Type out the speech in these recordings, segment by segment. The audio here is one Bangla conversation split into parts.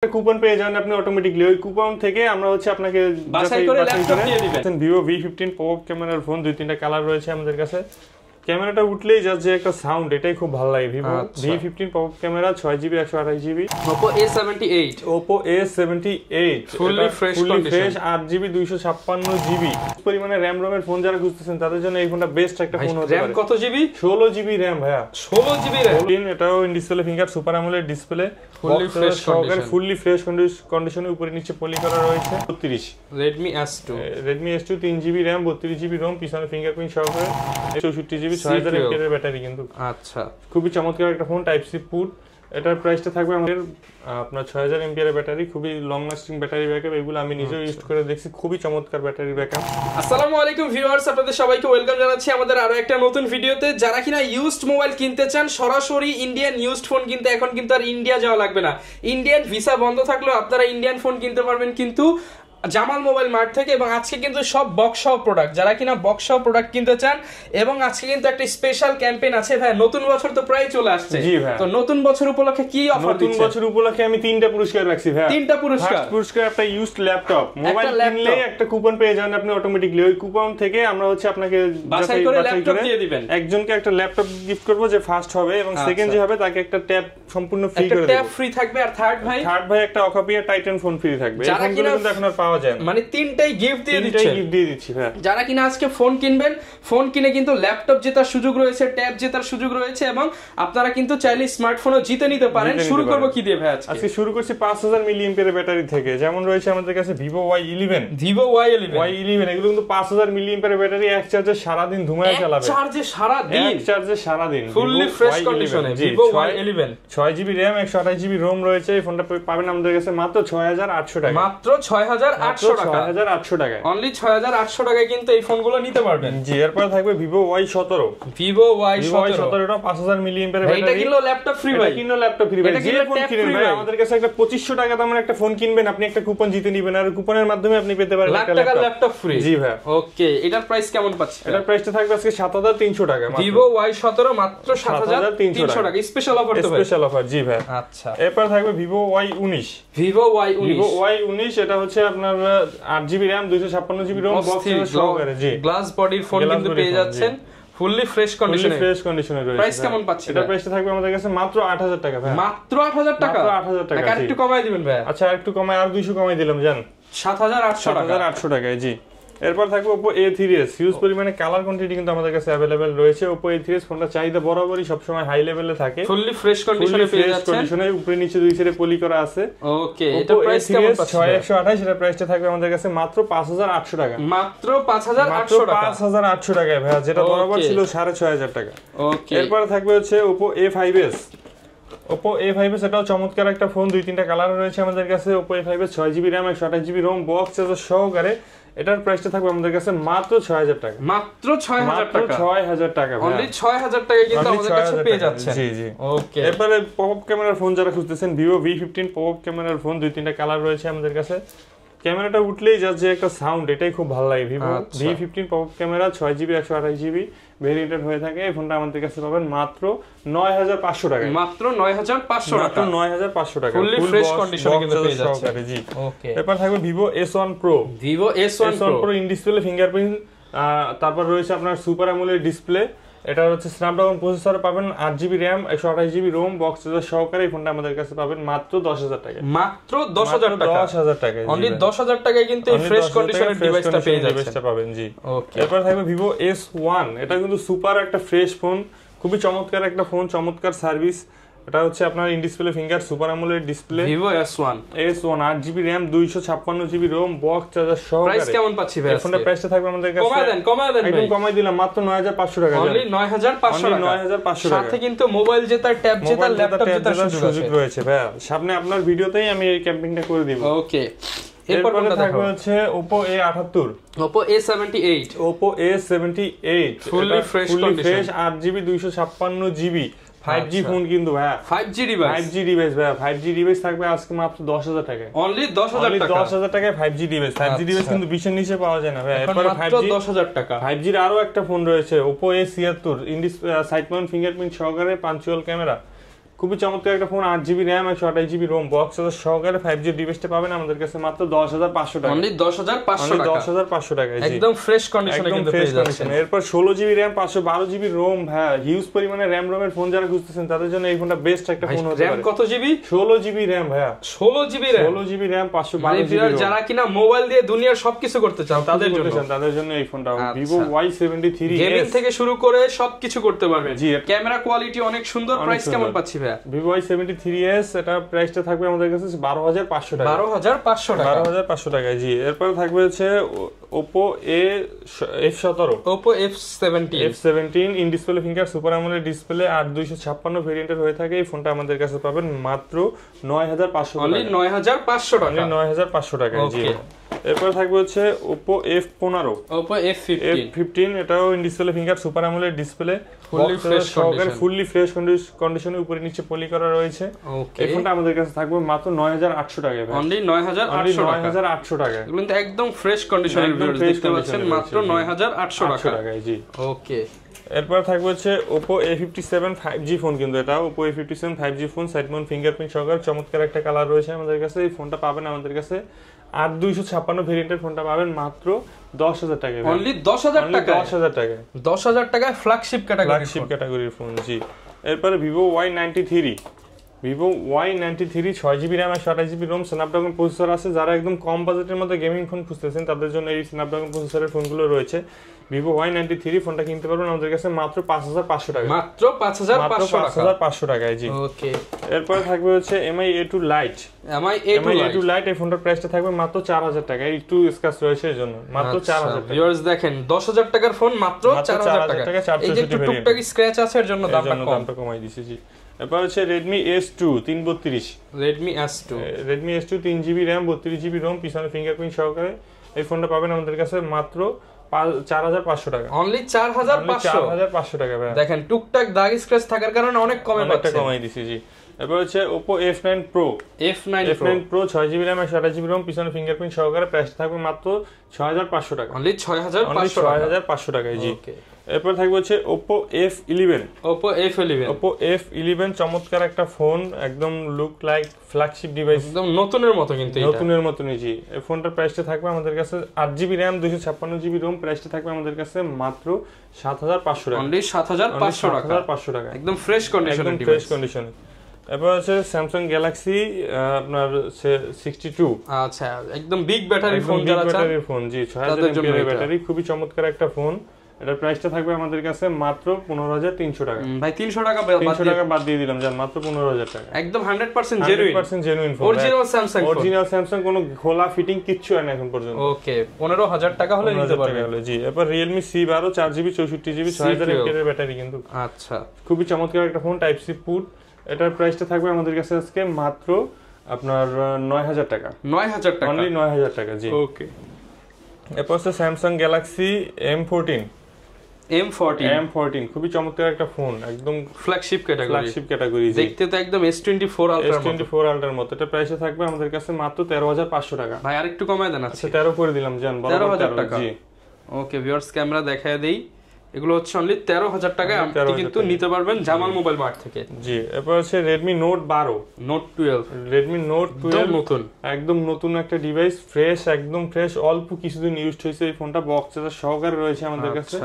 কুপন পেয়ে যান আপনি অটোমেটিকলি। ওই কুপন থেকে আমরা হচ্ছে আপনাকে বাছাই করে ল্যাপটপ দিয়ে দিবেন। Vivo V15 পপ ক্যামেরার ফোন, দুই তিনটা কালার রয়েছে আমাদের কাছে। ক্যামেরাটা উঠলেই যে একটা সাউন্ড, এটাই খুব ভালো লাগে। Vivo V15 pop camera 6GB 128GB। Oppo A78 fully fresh 8GB 256GB পরিমাণে র‍্যাম রমের ফোন যারা খুঁজতেছেন তাদের জন্য এই ফোনটা বেস্ট একটা ফোন হতে পারে। র‍্যাম কত জিবি? 16GB র‍্যাম ভাইয়া। 16GB RAM. এটাও in display finger super AMOLED display, fully fresh কন্ডিশনে, উপরে নিচে পলি করা রয়েছে। 32 Redmi S2 3GB RAM 32GB রম, পিছনে ফিঙ্গারপ্রিন্ট সহকারে, 64GB 6000 mAh এর ব্যাটারি কিন্তু। আচ্ছা, খুবই চমৎকার একটা ফোন, টাইপ সি পুট। এটার প্রাইসটা থাকবে আমাদের আপনার 6000 mAh এর ব্যাটারি, খুবই লং লাস্টিং ব্যাটারি ব্যাকআপ। এগুলো আমি নিজেও ইউজ করে দেখছি, খুবই চমৎকার ব্যাটারি ব্যাকআপ। আসসালামু আলাইকুম ভিউয়ার্স, আপনাদের সবাইকে ওয়েলকাম জানাচ্ছি আমাদের আরো একটা নতুন ভিডিওতে। যারা কিনা ইউজড মোবাইল কিনতে চান, সরাসরি ইন্ডিয়ান ইউজড ফোন কিনতে এখন কিন্তু আর ইন্ডিয়া যাওয়া লাগবে না। ইন্ডিয়ান ভিসা বন্ধ থাকলেও আপনারা ইন্ডিয়ান ফোন কিনতে পারবেন কিন্তু জামাল মোবাইল মার্ট থেকে। এবং আজকে কিন্তু সব বক্স সহ প্রোডাক্ট, যারা কিনা বক্স সহ প্রোডাক্ট কিনতে চান, এবং আজকে কিন্তু একটা স্পেশাল ক্যাম্পেইন আছে ভাই। নতুন বছর তো প্রায় চলে আসছে, তো নতুন বছর উপলক্ষে কি অফার দিচ্ছেন? নতুন বছর উপলক্ষে আমি তিনটা পুরস্কার রাখছি ভাই। তিনটা পুরস্কার একটা ইউজড ল্যাপটপ, মোবাইল কিনলে একটা কুপন পেয়ে যান আপনি অটোমেটিকলি। ওই কুপন থেকে আমরা হচ্ছে আপনাকে বাছাই করে ল্যাপটপ দিয়ে দিবেন। একজনকে একটা ল্যাপটপ গিফট করব, যে ফার্স্ট হবে, এবং সেকেন্ড যে হবে তাকে একটা ট্যাব সম্পূর্ণ ফ্রি করে দেব। ট্যাব ফ্রি থাকবে। আর থার্ড ভাই একটা অকাপিয়া টাইটান ফোন ফ্রি থাকবে। এই ফোনগুলো কিন্তু এখন আর পাওয়া যায় না, মানে তিনটাই গিফট দিয়ে দিচ্ছি ভাই। যারা কিনা আজকে ফোন কিনবেন, ফোন কিনে কিন্তু ল্যাপটপ জেতার সুযোগ রয়েছে, ট্যাব জেতার সুযোগ রয়েছে, এবং আপনারা কিন্তু চাইলে স্মার্টফোনও জিতে নিতে পারেন। শুরু করব কি দিয়ে ভাই? আজকে শুরু করছি 5000 mAh এর ব্যাটারি থেকে। যেমন রয়েছে আমাদের কাছে Vivo Y11 এগুলো কিন্তু 5000 mAh এর ব্যাটারি, এক চার্জে সারা দিন ধুমায় চালাবে। এক চার্জে সারা দিন ফুললি ফ্রেশ কন্ডিশনে Vivo Y11 6GB RAM 128GB ROM রয়েছে। এই ফোনটা পাবেন আমাদের কাছে মাত্র 6800 টাকা। মাত্র 6800 টাকা। 6800 টাকায়, অনলি 6800 টাকায় কিন্তু এই ফোনগুলো নিতে পারবেন। জি, এরপর থাকবে Vivo Y17 এটা 5000 mAh এর ব্যাটারি। এটা কিনলো ল্যাপটপ ফ্রি ভাই। যে ফোন কিনবেন ভাই আমাদের কাছে একটা 2500 টাকা দামের একটা ফোন কিনবেন, আপনি একটা কুপন জিতে নেবেন, আর কুপনের মাধ্যমে আপনি পেতে পারেন একটা ল্যাপটপ ফ্রি। জি ভাই। ওকে, এটার প্রাইস কেমন পাচ্ছেন? এটার প্রাইসটা থাকবে আজকে 7300 টাকা। Vivo Y17 মাত্র 7300 টাকা। স্পেশাল অফার তো ভাই? স্পেশাল অফার, জি ভাই। আচ্ছা, এরপর থাকবে Vivo Y19 এটা হচ্ছে আপনার 8GB RAM 256GB ROM box সহকারে। জি, গ্লাস বডির ফোন কিন্তু পেয়ে যাচ্ছেন, ফুললি ফ্রেশ কন্ডিশনে রয়েছে। প্রাইস কেমন পাচ্ছেন? এটা প্রাইসটা থাকবে আমাদের কাছে মাত্র 8000 টাকা ভাই। মাত্র 8000 টাকা। আর একটু কমাই দিবেন ভাই? আচ্ছা, একটু কমাই, আর 200 কমাই দিলাম জান, 7800 টাকায়। জি, এরপর থাকবে Oppo A3s। হিউজ পরিমাণে কালার কোয়ান্টিটি কিন্তু আমাদের কাছে अवेलेबल রয়েছে। Oppo A3s ফোনটা চাহিদা বরাবরই সব সময় হাই লেভেলে থাকে, ফুললি ফ্রেশ কন্ডিশনে পেয়ে যাচ্ছেন। উপরে নিচে দুই সাইডে পলি করা আছে। ওকে, এটা প্রাইস কেমন পাচ্ছেন? 6128 এটা প্রাইসটা থাকবে আমাদের কাছে মাত্র 5800 টাকা। মাত্র 5800 টাকা। 5800 টাকায় ভাই, যেটা বরাবর ছিল 6500 টাকা। ওকে, এরপর থাকবে হচ্ছে Oppo A5s এটাও চমৎকার একটা ফোন, দুই তিনটা কালার রয়েছে আমাদের কাছে। Oppo A5s 6GB RAM 128GB ROM box সহকারে। এটার প্রাইসটা থাকবে আমাদের কাছে মাত্র 6000 টাকা। মাত্র 6000 টাকা। অনলি 6000 টাকা কিন্তু আমাদের কাছে পেয়ে যাচ্ছেন। জি জি। ওকে, এরপরে পপআপ ক্যামেরার ফোন যারা খুঁজতেছেন, Vivo V15 পপআপ ক্যামেরার ফোন, দুই তিনটা কালার রয়েছে আমাদের কাছে। ক্যামেরাটা উঠলেই যে একটা সাউন্ড, এটাই খুব ভালো লাগে। Vivo V15 popup camera 6GB 128GB ভেরিয়েন্টের হয়ে থাকে। এই ফোনটা আমাদের কাছে পাবেন মাত্র 9500 টাকা। মাত্র 9500 টাকা। 9500 টাকা, ফুললি ফ্রেশ কন্ডিশনে কিন্তু পেয়ে যাচ্ছেন। জি। ওকে, এরপর থাকবে Vivo S1 Pro in display fingerprint, তারপর রয়েছে আপনার সুপার অ্যামোলেড ডিসপ্লে। এটা হচ্ছে স্ন্যাপড্রাগন প্রসেসর পাবেন, 8GB RAM 128GB ROM box সহকারে। এই ফোনটা আমাদের কাছে পাবেন মাত্র 10000 টাকা। মাত্র 10000 টাকা। 10000 টাকা, অনলি 10000 টাকায় কিন্তু এই ফ্রেশ কন্ডিশনের ডিভাইসটা পেয়ে পাবেন। জি। ওকে, এরপর থাকবে Vivo S1 এটা কিন্তু সুপার একটা ফ্রেশ ফোন, খুবই চমৎকার একটা ফোন, চমৎকার সার্ভিস। এটা হচ্ছে আপনার in display finger super AMOLED display. Vivo S1 8GB RAM 256GB ROM box charger সহকারে। প্রাইস কেমন পাচ্ছি ভাই? এই ফোনটার প্রাইসটা থাকবে আমাদের কাছে, কমায় দেন একদম কমাই দিলাম, মাত্র 9500 টাকা। অনলি 9500 টাকা। 9500 টাকা। সাথে কিন্তু মোবাইল জেতার, ট্যাব জেতার, ল্যাপটপ জেতার সুযোগ রয়েছে ভাই। সামনে আপনার ভিডিওতেই আমি এই ক্যাম্পিংটা করে দিব। ওকে, এরপর থাকবে হচ্ছে Oppo A78 Oppo A78 fully fresh 8GB 256GB 5G phone কিন্তু ভাই। 5G ডিভাইস ভাই। 5G ডিভাইস থাকবে আজকে মাত্র 10000 টাকায়। অনলি 10000 টাকা। 10000 টাকায় 5G ডিভাইস। 5G ডিভাইস কিন্তু 20 এর নিচে পাওয়া যায় না ভাই। এরপর মাত্র 10000 টাকা। 5G এর আরো একটা ফোন রয়েছে Oppo A76 side Mount fingerprint সহকারে, পাঞ্চুয়াল ক্যামেরা। খুবই চমৎকার একটা phone, 8GB RAM 128GB ROM box সহকারে 5G ডিভাইসটা পাবেন আমাদের কাছে মাত্র 10,500 টাকা। অনলি 10,500 টাকা, 10,500 টাকায় একদম ফ্রেশ কন্ডিশনে কিন্তু পেয়ে যাচ্ছেন। এরপর 16GB RAM 512GB ROM, ভাই হিউজ পরিমাণে RAM ROM এর ফোন যারা খুঁজতেছেন তাদের জন্য এই ফোনটা বেস্ট একটা ফোন হতে পারে। RAM কত জিবি? 16GB RAM ভাইয়া, 16GB RAM, 16GB RAM 512GB ROM। যারা কিনা মোবাইল দিয়ে দুনিয়ার সবকিছু করতে চান তাদের জন্য এই ফোনটা। Vivo Y73 গেমিং থেকে শুরু করে সবকিছু করতে পারবেন। ক্যামেরা কোয়ালিটি অনেক সুন্দর। প্রাইস কেমন পাচ্ছি ভাইয়া? Vivo Y73s এটা প্রাইসটা থাকবে আমাদের কাছে 12,500 টাকা। 12,500 টাকা, 12,500 টাকায়। জি, এরপর থাকবে হচ্ছে Oppo F17, Oppo F17 in display finger super AMOLED display 8256 ভেরিয়েন্টের হয়ে থাকে। এই ফোনটা আমাদের কাছে পাবেন মাত্র 9,500 টাকা। অনলি 9,500 টাকা, 9,500 টাকায়। জি, এরপর থাকবে হচ্ছে Oppo F15, Oppo F15 এটাও in display finger super AMOLED display, fully fresh কন্ডিশনে, উপরে নিচে পলি করা রয়েছে। এই ফোনটা আমাদের কাছে থাকবে মাত্র 9,800 টাকায়। অনলি 9,800 টাকা, কিন্তু একদম ফ্রেশ কন্ডিশনের দেখতে পাচ্ছেন মাত্র 9,800 টাকায়। জি, ওকে। এরপর থাকবে হচ্ছে Oppo A57 5G ফোন, কিন্তু এটা Oppo A57 5G phone, side Mount fingerprint সহকারে চমৎকার একটা কালার রয়েছে আমাদের কাছে। এই ফোনটা পাবেন আমাদের কাছে 8256 ভেরিয়েন্টের ফোনটা পাবেন মাত্র 10,000 টাকায়। অনলি 10,000 টাকা, 10,000 টাকায়, 10,000 টাকায় ফ্ল্যাগশিপ ক্যাটাগরির ফোন। জি, এরপরে Vivo Y93 6GB RAM 128GB ROM, Snapdragon processor আছে। যারা একদম কম বাজেটের মধ্যে গেমিং ফোন খুঁজতেছেন তাদের জন্য এই স্ন্যাপড্রাগন প্রসেসরের ফোনগুলো রয়েছে। Vivo Y93 ফোনটা কিনতে পারবেন আমাদের কাছে মাত্র 5,500 টাকা, মাত্র 5,500 টাকায়। জি, ওকে। এরপর থাকবে হচ্ছে MI A2 Lite, এই ফোনটার প্রাইসটা থাকবে মাত্র 4,000 টাকা। একটু স্ক্র্যাচ রয়েছে এজন্য মাত্র 4,000 টাকা। ভিউয়ার্স দেখেন 10,000 টাকার ফোন মাত্র 4,000 টাকা। এই যে টুকটাক স্ক্র্যাচ আছে এর জন্য দামটা কমাই দিয়েছি। জি, এরপর হচ্ছে Redmi S2 332, Redmi S2 3GB RAM 32GB ROM, পিছনে ফিঙ্গারপ্রিন্ট সহকারে। এই ফোনটা পাবেন আমাদের কাছে মাত্র 4,500 টাকা, অনলি 4,500 টাকা। দেখেন টুকটাক দাগ স্ক্র্যাচ থাকার কারণে অনেক কমাই দিছি। জি, এরপর হচ্ছে Oppo F9 Pro 6GB RAM 128GB ROM, পিছনে ফিঙ্গারপ্রিন্ট সহকারে। প্রাইস থাকবে মাত্র 6,500 টাকা, অনলি 6,500 টাকায়। জি, এরপর থাকবে হচ্ছে Oppo F11 চমৎকার একটা ফোন, একদম লুক লাইক ফ্ল্যাগশিপ ডিভাইস, একদম নতুনের মতো। কিন্তু নতুনের মতনই। জি, এই ফোনটার প্রাইসটা থাকবে আমাদের কাছে 8GB RAM 256GB ROM, প্রাইসটা থাকবে আমাদের কাছে মাত্র 7,500 টাকা, অনলি 7,500 টাকা, একদম ফ্রেশ কন্ডিশনে। এরপর হচ্ছে Samsung Galaxy আপনার 62, আচ্ছা একদম বিগ ব্যাটারি ফোন, যারা চান ফোন। জি, 6000 mAh ব্যাটারি, খুবই চমৎকার একটা ফোন। এটার প্রাইসটা থাকবে আমাদের কাছে মাত্র 15,300 টাকা। ভাই 300 টাকা বাদ দিয়ে দিলাম, জান, মাত্র 15,000 টাকা। একদম 100% জেনুইন ফোন, অরিজিনাল স্যামসাং কোনো খোলা ফিটিং কিচ্ছু হয় না এখন পর্যন্ত। ওকে, 15,000 টাকা হলে নিতে পারবেন। জি, এরপর Realme C12 4GB 64GB 6000 mAh battery, কিন্তু আচ্ছা খুবই চমৎকার একটা ফোন, টাইপ সি পুট। এটার প্রাইসটা থাকবে আমাদের কাছে আজকে মাত্র আপনার 9,000 টাকা, 9,000 টাকা, অনলি 9,000 টাকা। জি, ওকে। এরপর হচ্ছে Samsung Galaxy M14, খুবই চমৎকার একটা ফোন, একদম ফ্ল্যাগশিপ ক্যাটাগরি। দেখতে তো একদম S24 আলট্রার মতো। এটা প্রাইসে থাকবে আমাদের কাছে মাত্র 13,500 টাকা। ভাই আরেকটু কমায় দেন। আচ্ছা 13 করে দিলাম, জান, 13,000 টাকা। জি, ওকে ভিউয়ার্স ক্যামেরা দেখায় দেই, এগুলো হচ্ছে অনলি 13,000 টাকায় আপনি কিন্তু নিতে পারবেন জামাল মোবাইল মার্ট থেকে। জি, এরপর হচ্ছে Redmi Note 12, একদম নতুন একটা ডিভাইস, একদম ফ্রেশ, অল্প কিছুদিন ইউজড হয়েছে। এই ফোনটা বক্স সহকারে রয়েছে আমাদের কাছে।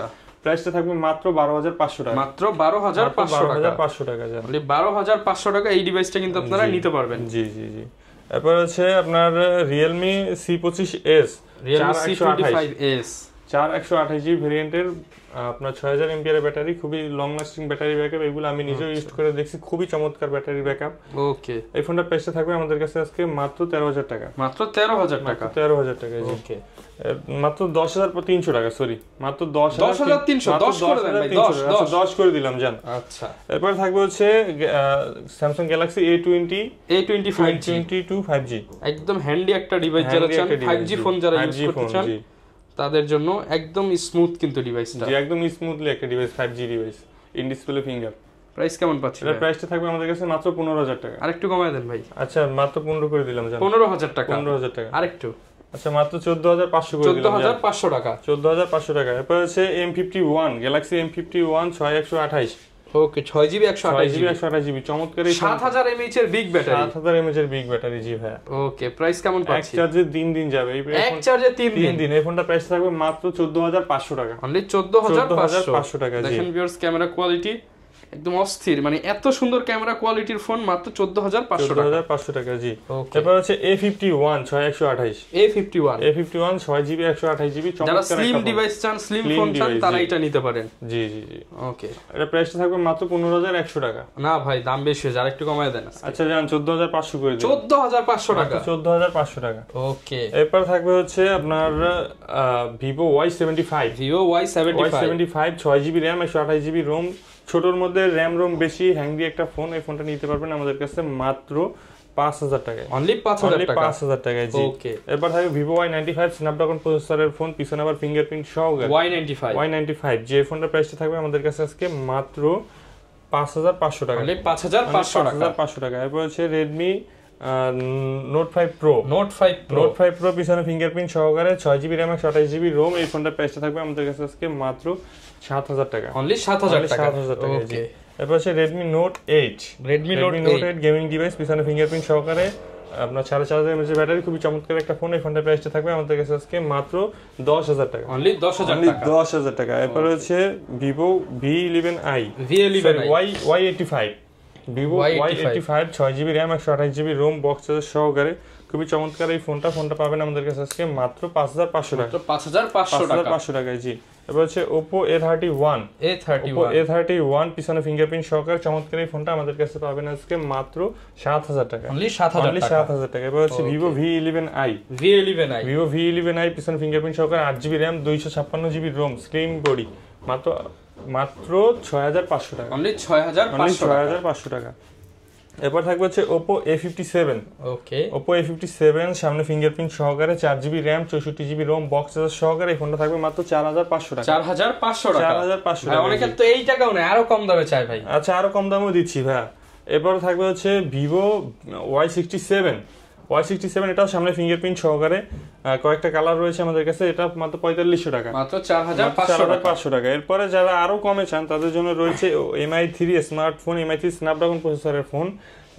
প্রাইসটা থাকবে মাত্র 12,500 টাকা, মাত্র 12,500 টাকা। জানেন 12,500 টাকা এই ডিভাইসটা কিন্তু আপনারা নিতে পারবেন। জি। এরপর হচ্ছে আপনার Realme C25s, 428GB ভেরিয়েন্টের, আপনার 6000 mAh ব্যাটারি, খুবই লং লাস্টিং ব্যাটারি ব্যাকআপ। এগুলো আমি নিজেও ইউজ করে দেখছি, খুবই চমৎকার ব্যাটারি ব্যাকআপ। ওকে, এই ফোনটার প্রাইসটা থাকবে আমাদের কাছে আজকে মাত্র 13,000 টাকা, মাত্র 13,000 টাকা, 13,000 টাকা। জি, ওকে। মাত্র 10,300 টাকা, সরি মাত্র 10,300, 10 করে দেন ভাই, 10 করে দিলাম, জান। আচ্ছা, এরপর থাকবে হচ্ছে Samsung Galaxy A22 5G, একদম হ্যান্ডি একটা ডিভাইস, যারা চান 5G ফোন যারা ইউজ করতে চান তাদের জন্য একদম স্মুথ কিন্তু ডিভাইসটা। জি, একদম স্মুথলি একটা device, 5G device, in display finger. Price কেমন পাচ্ছেন? এর প্রাইসটা থাকবে আমাদের কাছে মাত্র 15,000 টাকা। আরেকটু কমায় দেন ভাই। আচ্ছা, মাত্র 15 করে দিলাম, জান, 15,000 টাকা, 15,000 টাকা। আরেকটু, আচ্ছা, মাত্র 14,500 করে দিলাম, 14,500 টাকা, 14,500 টাকা। এরপর হচ্ছে M51, Galaxy M51 6128, ওকে 6GB 128GB চমৎকার এই 7000 mAh এর বিগ ব্যাটারি 7000 mAh এর বিগ ব্যাটারি জি ভাই। ওকে প্রাইস কেমন পাচ্ছি? এক চার্জে 3 দিন যাবে। এক চার্জে 3 দিন। এই ফোনটা প্রাইস থাকবে মাত্র 14500 টাকা। অনলি 14500 টাকা জি। দেখেন ভিউয়ার্স ক্যামেরা কোয়ালিটি একদম অস্থির, মানে এত সুন্দর ক্যামেরা কোয়ালিটির ফোন মাত্র 14500 টাকা জি। তারপর হচ্ছে A51 6128 A51 6GB 128GB যারা স্লিম ডিভাইস চান, স্লিম ফোন চান তারা এটা নিতে পারেন। জি জি জি ওকে এটা প্রাইসটা থাকবে মাত্র 15100 টাকা। না ভাই দাম বেশি হয়ে যায়, আরেকটু কমায় দেন। আচ্ছা জান 14500 করে দিন। 14500 টাকা 14500 টাকা। ওকে এরপর থাকবে হচ্ছে আপনার Vivo Y75 6GB RAM 128GB ROM, ছোটর মধ্যে র্যাম রোম বেশি হ্যাংরি একটা ফোন। এই ফোনটা নিতে পারবেন আমাদের কাছে মাত্র 5000 টাকায়। অনলি 5000 টাকায় জি। ওকে এরপর থাকবে Vivo Y95 স্ন্যাপড্রাগন প্রসেসরের ফোন, পিছনে আবার ফিঙ্গারপ্রিন্ট সহকারে। Y95 যে ফোনটার প্রাইসটা থাকবে আমাদের কাছে আজকে মাত্র 5500 টাকা। অনলি 5500 টাকা। এরপর হচ্ছে Redmi Note 5 Pro পিছনে ফিঙ্গারপ্রিন্ট সহকারে 6GB RAM 128GB ROM। এই ফোনটার প্রাইসটা থাকবে আমাদের কাছে আজকে মাত্র 7000 টাকা। অনলি 7000 টাকা। ওকে এরপর হচ্ছে Redmi Note 8 গেমিং ডিভাইস, পিছনে ফিঙ্গারপ্রিন্ট সহকারে আপনার 4500 mAh ব্যাটারি, খুবই চমৎকার একটা ফোন। এই ফোনটার প্রাইসটা থাকবে আমাদের কাছে আজকে মাত্র 10000 টাকা। অনলি 10000 টাকা। এরপর হচ্ছে Vivo V11i Y85 Vivo Y85 6GB RAM 128GB ROM box charger সহকারে, খুবই চমৎকার এই ফোনটা পাবেন আমাদের কাছে আজকে মাত্র 5500 টাকা। 5500 টাকায় জি। এবার হচ্ছে Oppo A31 পিছনে ফিঙ্গারপ্রিন্ট সহকারে চমৎকার এই ফোনটা আমাদের কাছে পাবেন আজকে মাত্র 7000 টাকা। অনলি 7000 টাকা। এবার হচ্ছে Vivo V11i পিছনে ফিঙ্গারপ্রিন্ট সহকারে 8GB RAM 256GB ROM slim body মাত্র 6500 টাকা। অনলি 6500 টাকা। এরপর থাকবে হচ্ছে Oppo A57 সামনে ফিঙ্গারপ্রিন্ট সহকারে 4GB RAM 64GB ROM box charger সহকারে এই ফোনটা থাকবে মাত্র 4500 টাকা। 4500 টাকা। অনেকে তো এই টাকাও নেই, আরো কম দামে চাই ভাই। আচ্ছা আরো কম দামেও দিচ্ছি ভাই। এরপর থাকবে হচ্ছে Vivo Y67 এটাও সামনে ফিঙ্গারপ্রিন্ট সহকারে, কয়েকটা কালার রয়েছে আমাদের কাছে। এটা মাত্র 4500 টাকা, মাত্র 4500 টাকা। এরপরে যারা আরো কমে চান তাদের জন্য রয়েছে MI3 স্মার্টফোন, MI3 স্ন্যাপড্রাগন প্রসেসরের ফোন।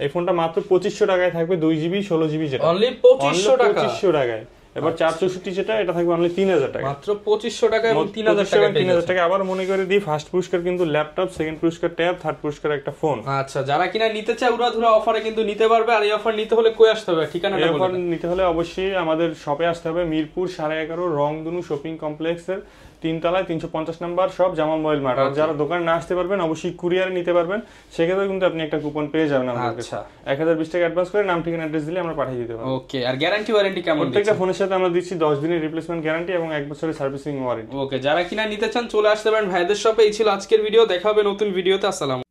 এই ফোনটা মাত্র 2500 টাকায় থাকবে, 2GB 16GB যেটা অনলি 2500 টাকায়। এবার 464 যেটা এটা থাকবে অনলি 3000 টাকা, মাত্র 2500 টাকা এবং 3000 টাকা। আবার মনে করে দিই ফার্স্ট পুরস্কার কিন্তু ল্যাপটপ, সেকেন্ড পুরস্কার ট্যাব, থার্ড পুরস্কার একটা ফোন। আচ্ছা যারা কিনা নিতে চায় উড়াধুরা অফারে কিন্তু নিতে পারবে। আর এই অফার নিতে হলে কই আসতে হবে, ঠিকানাটা বলুন। অফার নিতে হলে অবশ্যই আমাদের শপে আসতে হবে, মিরপুর 11.5 রংধনু শপিং কমপ্লেক্সের 3 তলায় 350 number shop, Jamal mobile mart. আর যারা দোকানে না আসতে পারবেন অবশ্যই কুরিয়ারে নিতে পারবেন, সেক্ষেত্রে কিন্তু আপনি একটা কুপন পেয়ে যাবেন আমাদের কাছে। 1020 টাকা অ্যাডভান্স করে নাম ঠিকানা অ্যাড্রেস দিলে আমরা পাঠিয়ে দিতে পারবো। ওকে আর গ্যারান্টি ওয়ারেন্টি কেমন? প্রত্যেকটা ফোনের সাথে আমরা দিচ্ছি 10 দিনের রিপ্লেসমেন্ট গ্যারান্টি এবং 1 বছরের সার্ভিসিং ওয়ারেন্টি। ওকে যারা কিনা নিতে চান চলে আসতে পারেন ভাইদের শপে। এই ছিল আজকের ভিডিও, দেখা হবে নতুন ভিডিওতে। আসসালাম।